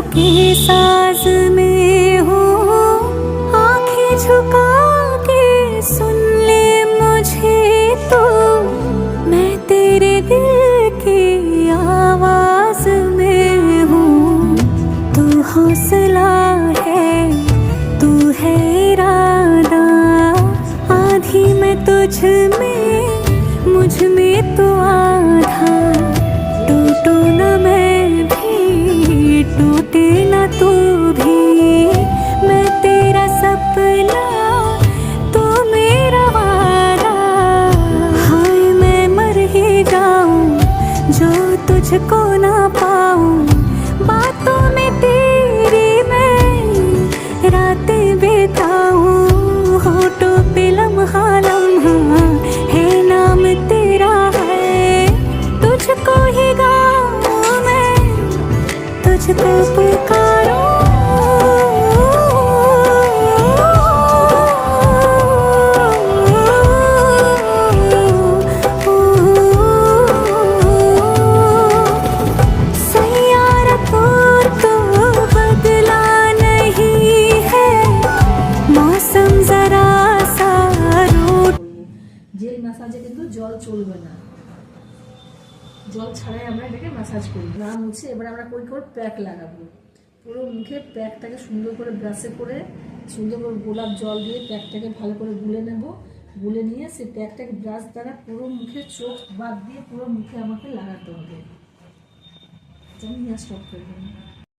के साज में हूँ, आंखें झुका के सुन ले मुझे तो, मैं तेरे दिल की आवाज में हूँ। तू हौसला है, तू है इरादा, आधी मैं तुझ में, मुझ में तू आधा। टूटू न मैं भी, टूटे न तू भी, मैं तेरा सपना, तू मेरा वादा। हाय मैं मर ही जाऊं जो तुझको ना पाऊं, बातों में तेरी मैं रातें बिताऊं। होठों पे लम्हा लम्हा है नाम तेरा है, तुझको ही गाऊं मैं, तुझको पुकारूं। सैयारा तो बदला नहीं है, मौसम जरा सा रूठ। জেল ম্যাসাজে কিন্তু জল চলবে না, জল ছাড়াই আমরা এটাকে ম্যাসাজ করি। না মুছে এবার আমরা কই করে প্যাক লাগাবো। পুরো মুখে প্যাকটাকে সুন্দর করে ব্রাশে করে সুন্দর করে গোলাপ জল দিয়ে প্যাকটাকে ভালো করে গুলে নেব। গুলে নিয়ে সেই প্যাকটাকে ব্রাশ দ্বারা পুরো মুখে, চোখ বাদ দিয়ে পুরো মুখে আমাকে লাগাতে হবে। আমি স্টপ করে দেবো।